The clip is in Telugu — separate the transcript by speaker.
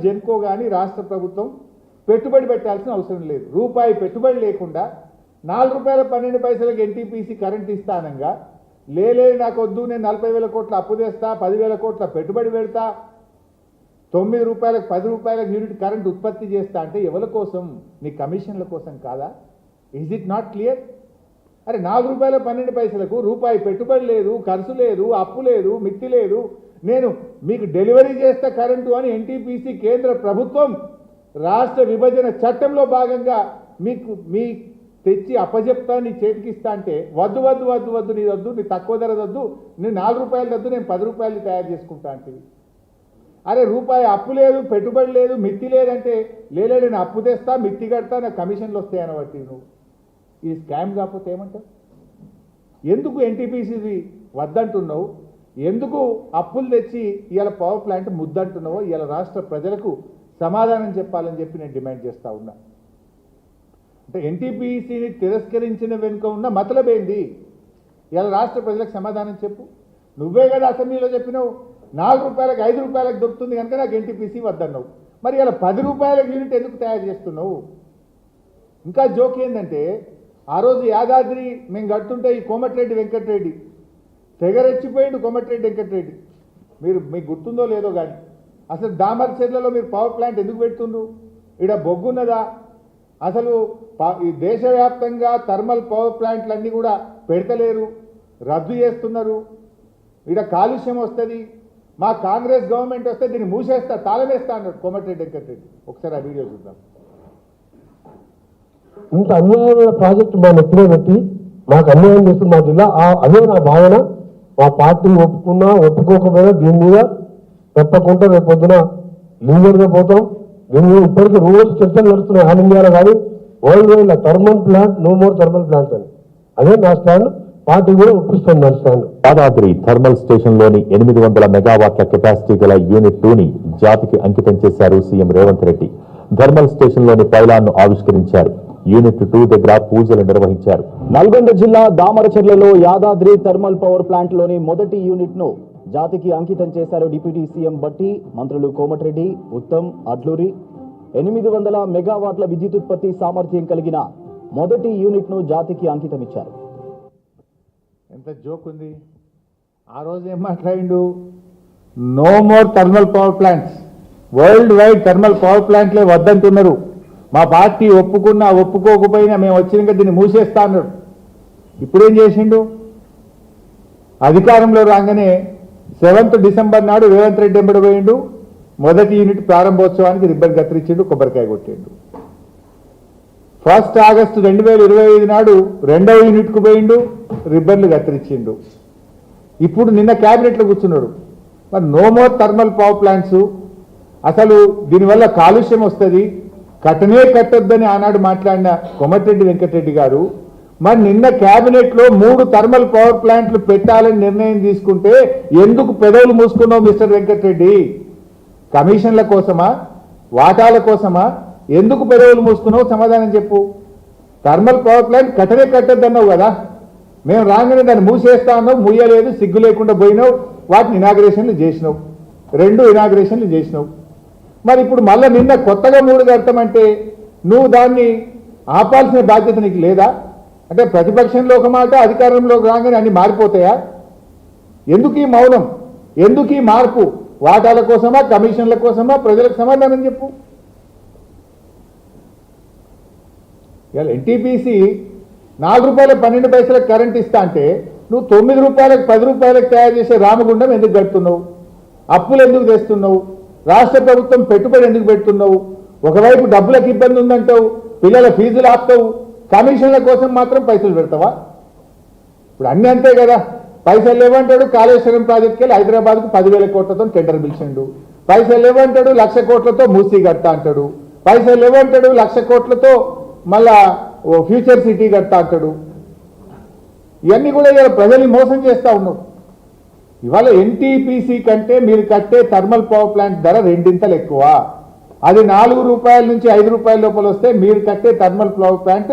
Speaker 1: జెన్కో కానీ రాష్ట్ర ప్రభుత్వం పెట్టుబడి పెట్టాల్సిన అవసరం లేదు. రూపాయి పెట్టుబడి లేకుండా ₹4.12 ఎన్టీపీసీ కరెంట్ ఇస్తానంగా నాకు వద్దు, నేను 40,000 కోట్ల అప్పు తెస్తా, 10,000 కోట్ల పెట్టుబడి పెడతా, ₹9 ₹10 యూనిట్ కరెంట్ ఉత్పత్తి చేస్తా అంటే ఎవరి కోసం? నీ కమిషన్ల కోసం కాదా? Is it not clear? అరే ₹4.12 రూపాయి పెట్టుబడి లేదు, ఖర్చు లేదు, అప్పు లేదు, మిత్తి లేదు, నేను మీకు డెలివరీ చేస్తా కరెంటు అని ఎన్టీపీసీ కేంద్ర ప్రభుత్వం రాష్ట్ర విభజన చట్టంలో భాగంగా మీ తెచ్చి అప్పజెప్తా, నీ చేతికిస్తా అంటే వద్దు వద్దు వద్దు వద్దు, నీ వద్దు, నీ తక్కువ ధర వద్దు, నేను ₹4 వద్దు, నేను ₹10 తయారు చేసుకుంటా అంటే. అరే రూపాయి అప్పు లేదు, పెట్టుబడి లేదు, మిత్తి లేదంటే నేను అప్పు తెస్తా, మిత్తి కడతా, నాకు కమిషన్లు వస్తాయని బట్టి నువ్వు ఈ స్కామ్ కాకపోతే ఏమంటావు? ఎందుకు ఎన్టీపీసీ వద్దంటున్నావు? ఎందుకు అప్పులు తెచ్చి ఇవాళ పవర్ ప్లాంట్ ముద్దంటున్నావో ఇవాళ రాష్ట్ర ప్రజలకు సమాధానం చెప్పాలని చెప్పి నేను డిమాండ్ చేస్తూ ఉన్నా. అంటే ఎన్టీపీసీని తిరస్కరించిన వెనుక ఉన్న మతలబేంది? ఇవాళ రాష్ట్ర ప్రజలకు సమాధానం చెప్పు. నువ్వే కదా అసెంబ్లీలో చెప్పినావు ₹4 ₹5 దొరుకుతుంది కనుక నాకు ఎన్టీపీసీ వద్దన్నావు. మరి ఇలా ₹10 యూనిట్ ఎందుకు తయారు చేస్తున్నావు? ఇంకా జోక్ ఏంటంటే ఆ రోజు యాదాద్రి మేము కడుతుంటే ఈ కోమటిరెడ్డి వెంకటరెడ్డి తెగరెచ్చిపోయిండు. కోమటిరెడ్డి వెంకటరెడ్డి మీకు గుర్తుందో లేదో కానీ అసలు దామర్చెర్లలో మీరు పవర్ ప్లాంట్ ఎందుకు పెడుతుండ్రు? ఇక్కడ బొగ్గున్నదా? అసలు ఈ దేశవ్యాప్తంగా థర్మల్ పవర్ ప్లాంట్లన్నీ కూడా పెడతలేరు, రద్దు చేస్తున్నారు. ఇక్కడ కాలుష్యం వస్తుంది, మా కాంగ్రెస్ గవర్నమెంట్ వస్తే దీన్ని మూసేస్తా, తాళమేస్తా అన్నాడు కోమటిరెడ్డి వెంకటరెడ్డి. ఒకసారి ఆ వీడియో చూద్దాం.
Speaker 2: ఇంత అన్యాయమైన ప్రాజెక్టు మా నెత్తిలో పెట్టి మాకు అన్యాయం చేస్తుంది మా జిల్లా. అదే నా భావన. మా పార్టీ ఒప్పుకున్నా ఒప్పుకోకపోయినా దీని మీద తప్పకుండా రేపు పొద్దున లీగల్గా పోతాం. దీని మీద ఇప్పటికీ రోజు చర్చలు నడుస్తున్నాయి ఆల్ ఇండియాలో కానీ world wide thermal plant, no more thermal plants అని. అదే నా స్టాండ్. పార్టీ కూడా ఒప్పిస్తుంది నా స్టాండ్.
Speaker 3: యాదాద్రి థర్మల్ స్టేషన్ లోని 800 మెగావాట్ల కెపాసిటీ గల యూనిట్ 2ని జాతికి అంకితం చేశారు CM Revanth Reddy. Thermal station లోని పైలాన్ను ఆవిష్కరించారు. యూనిట్ 2 దగ్గర పూజలు నిర్వహించారు.
Speaker 4: నల్గొండ జిల్లా దామరచెర్లలో యాదాద్రి థర్మల్ పవర్ ప్లాంట్ లోని మొదటి యూనిట్ ను జాతికి అంకితం చేశారు డిప్యూటీ సీఎం బట్టి, మంత్రులు కోమటిరెడ్డి, ఉత్తమ్, అడ్లూరి. 800 మెగావాట్ల విద్యుతుత్పత్తి సామర్థ్యం కలిగిన మొదటి యూనిట్ ను జాతికి అంకితం ఇచ్చారు.
Speaker 1: ఎంత జోక్ ఉంది. ఆ రోజు ఏం మాట్లాడిండు? No more thermal power plants, world wide thermal power ప్లాంట్లే వద్దంటున్నారు. మా పార్టీ ఒప్పుకున్నా ఒప్పుకోకపోయినా మేము వచ్చినాక దీన్ని మూసేస్తా అన్నాడు. ఇప్పుడేం చేసిండు? అధికారంలో రాగానే 7th డిసెంబర్ నాడు రేవంత్ రెడ్డి ఎంబడి పోయిండు. మొదటి యూనిట్ ప్రారంభోత్సవానికి రిబ్బన్ కత్తిరించిండు, కొబ్బరికాయ కొట్టిండు. 1 ఆగస్టు 2025 నాడు 2వ యూనిట్కు పోయిండు, రిబ్బన్లు కత్తిరించిండు. ఇప్పుడు నిన్న క్యాబినెట్లో కూర్చున్నాడు. మరి no more thermal power plants, అసలు దీనివల్ల కాలుష్యం వస్తుంది, కట్టనే కట్టొద్దని ఆనాడు మాట్లాడిన కోమటిరెడ్డి వెంకటరెడ్డి గారు మరి నిన్న క్యాబినెట్లో 3 థర్మల్ పవర్ ప్లాంట్లు పెట్టాలని నిర్ణయం తీసుకుంటే ఎందుకు పెదవులు మూసుకున్నావు మిస్టర్ వెంకటరెడ్డి? కమిషన్ల కోసమా, వాటాల కోసమా? ఎందుకు పెదవులు మూసుకున్నావు? సమాధానం చెప్పు. థర్మల్ పవర్ ప్లాంట్ కట్టనే కట్టొద్దన్నావు కదా, మేము రాగానే దాన్ని మూసేస్తా అన్నావు, మూయలేదు, సిగ్గు లేకుండా పోయినావు, వాటిని ఇనాగ్రేషన్లు చేసినావు, 2 ఇనాగ్రేషన్లు చేసినావు. మరి ఇప్పుడు మళ్ళీ నిన్న కొత్తగా 3 కడతామంటే నువ్వు దాన్ని ఆపాల్సిన బాధ్యత నీకు లేదా? అంటే ప్రతిపక్షంలో ఒక మాట, అధికారంలోకి రాగానే అన్ని మారిపోతాయా? ఎందుకు ఈ మౌనం? ఎందుకు ఈ మార్పు? వాటాల కోసమా, కమిషన్ల కోసమా? ప్రజలకు సమాధానం చెప్పు. ఇవాళ ఎన్టీపీసీ ₹4.12 కరెంట్ ఇస్తా అంటే నువ్వు ₹9 ₹10 తయారు చేసే రామగుండం ఎందుకు కడుతున్నావు? అప్పులు ఎందుకు తెస్తున్నావు? రాష్ట్ర ప్రభుత్వం పెట్టుబడి ఎందుకు పెడుతున్నావు? ఒకవైపు డబ్బులకు ఇబ్బంది ఉందంటావు, పిల్లల ఫీజులు ఆపుతావు, కమిషన్ల కోసం మాత్రం పైసలు పెడతావా? ఇప్పుడు అన్నీ అంతే కదా. పైసలు లేవంటాడు, కాళేశ్వరం ప్రాజెక్టుకి వెళ్ళి హైదరాబాద్కు 10,000 కోట్లతో టెండర్ పిలిచిండు. పైసలు లేవంటాడు, 1,00,000 కోట్లతో మూసీ కడతా అంటాడు. పైసలు లేవంటాడు, 1,00,000 కోట్లతో మళ్ళా ఫ్యూచర్ సిటీ కడతా అంటాడు. ఇవన్నీ కూడా ఇవాళ ప్రజల్ని మోసం చేస్తూ ఉన్నావు. ఇవాళ ఎన్టీపీసీ కంటే మీరు కట్టే థర్మల్ పవర్ ప్లాంట్ ధర 2 ఎక్కువ. అది ₹4 నుంచి ₹5 లోపల వస్తే మీరు కట్టే థర్మల్ పవర్ ప్లాంట్